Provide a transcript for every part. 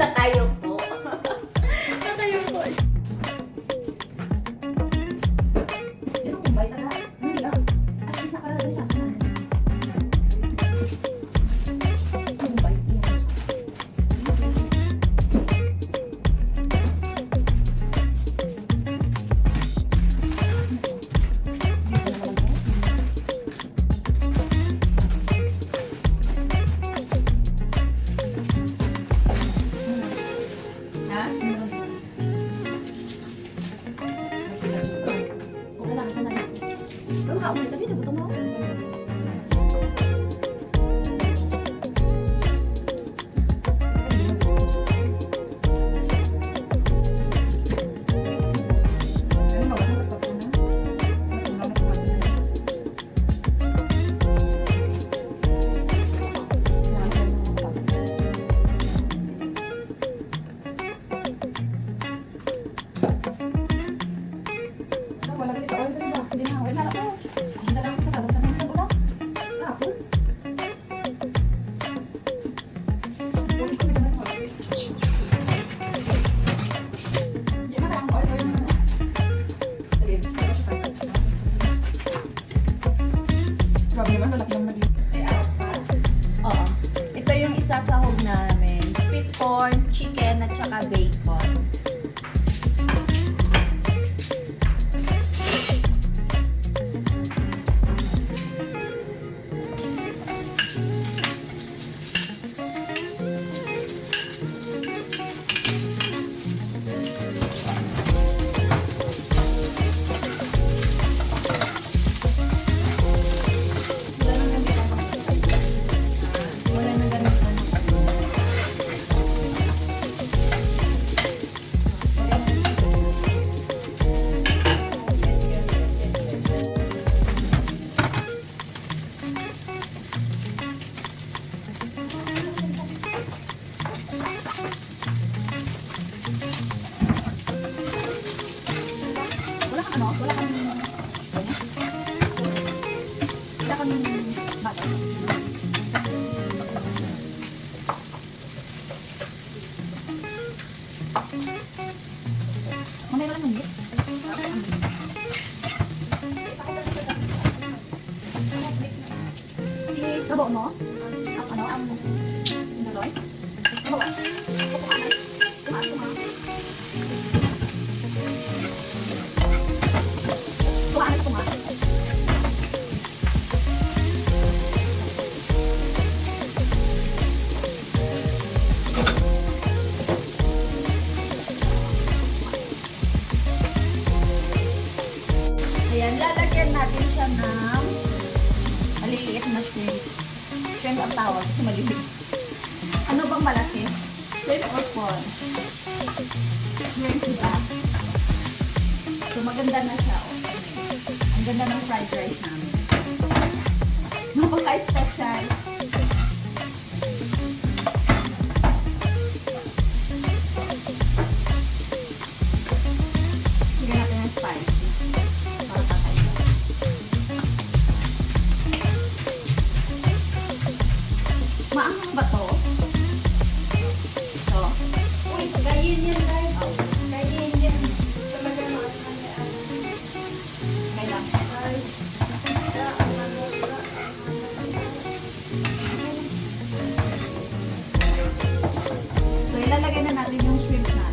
Nakayuko. Nakayuko. Pero kung bait na hindi lang. At least nakaralagay sa akin. Kung bait niya. Ulit tadi udah butuh mau. Oo. Ito yung isasahog namin. Sweet corn, chicken, at saka bacon. Wala kang bata. Mamaya lang hindi. Rabo mo? Ang naloy? Rabo. Ayan, lalagyan natin siya ng maliliit na shrimp. Shrimp ang tawag kasi maliliit. Ano bang malaki? Shrimp or corn? Shrimp, diba? So, maganda na siya. Okay. Ang ganda ng fried rice namin. Napaka-special. Sige natin ang spicy. Maanghang ba to? Ito. Uy, kayin yan guys. Oh. Kayin yan. Talaga maanghang yan. Kailan? So, ilalagay na natin yung shrimp natin.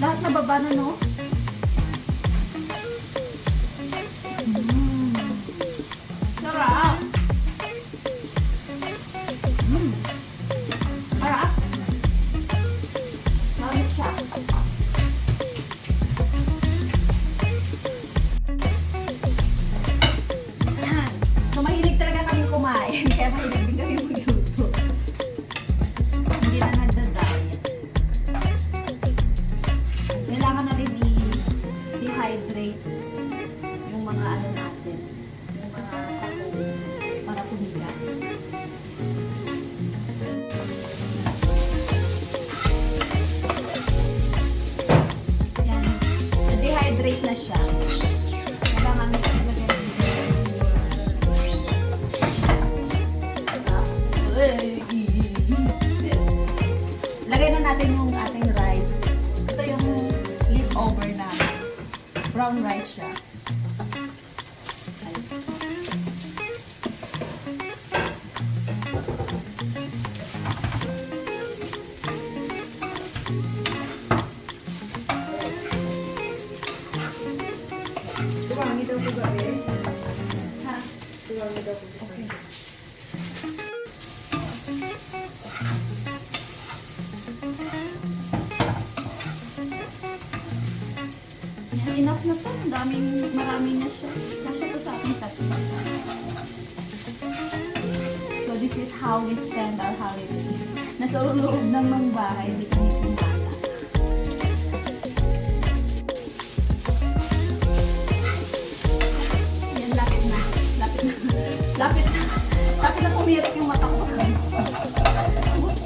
Lahat nababa na, no? Sarap! Sarap! Sarap siya. Ayan. So, mahilig talaga kami kumain. Kaya mahilig din kami magluto. Hindi na nagda-diet. Kailangan na rin i-dehydrate yung mga ano natin. natin. Yung mga sabaw para tumigas. Yan. Na-dehydrate na siya. Kailangan lagay na natin yung ating rice. Ito yung leftover na brown rice siya. Tuwangi daw po ba eh? Ha? Tuwangi daw po ba? Okay. Enough na to. Marami na siya. Kasya to sa ating tatlo. So this is how we spend our holiday. Nasa loob ng mga bahay, hindi kami kumala. Yan, lapit na. Lapit na pumirik yung mata ko sa kanila.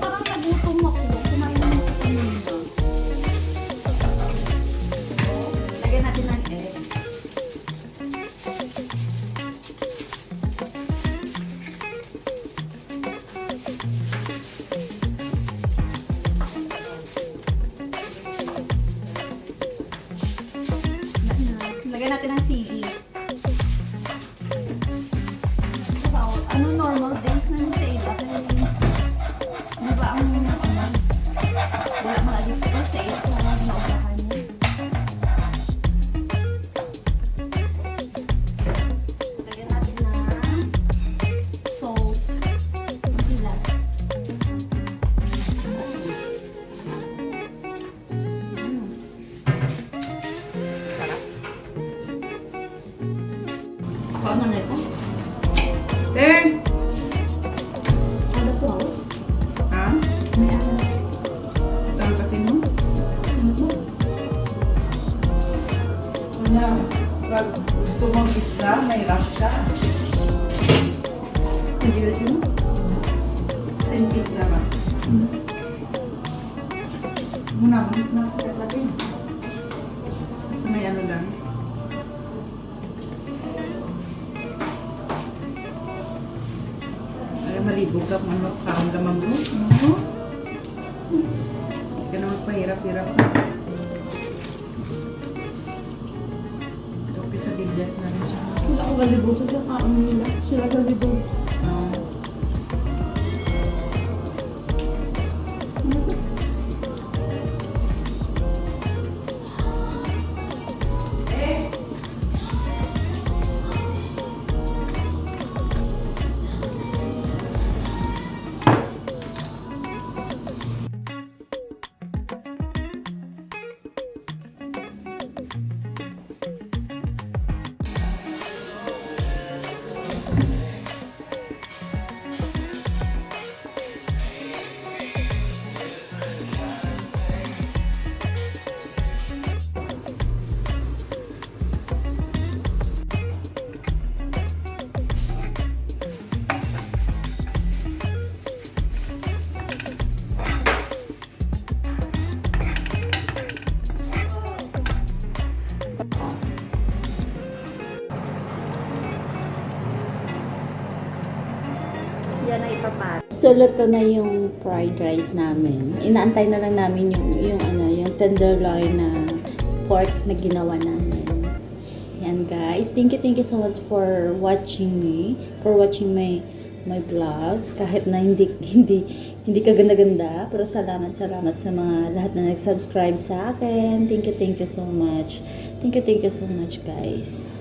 Parang nagutom ako. Kumain na ako kanina. Lagyan natin ng egg. Lagyan natin ng sili. Ano normal days na sa iba? Ano ba ang wala mga dito sa iba na naupahan niya? Lagyan natin ng salt. Ilan? Sarap. Paano na ito? Ten! Ano to? Ha? May ano? Tangkasin mo? Ano to? Ano? Pag gusto mong pizza, may wrap ka. Hindi ba ito? 10 pizza ba? Muna, manis na sa kasabi. Basta may ano lang. Ay, malibog ka kung ano, karamdaman mo. Hindi ka na magpahirap-hirap na. Okay, sa bilyas na rin siya. Wala ako galibo sa kaon nila. Sila galibo. Oo. Yan ang ipapat. So, luto na yung fried rice namin. Inaantay na lang namin yung tenderloin na pork na ginawa namin. Yan guys. Thank you so much for watching me. For watching my vlogs. Kahit na hindi kaganda-ganda. Pero salamat sa mga lahat na nag-subscribe sa akin. Thank you so much. Thank you so much guys.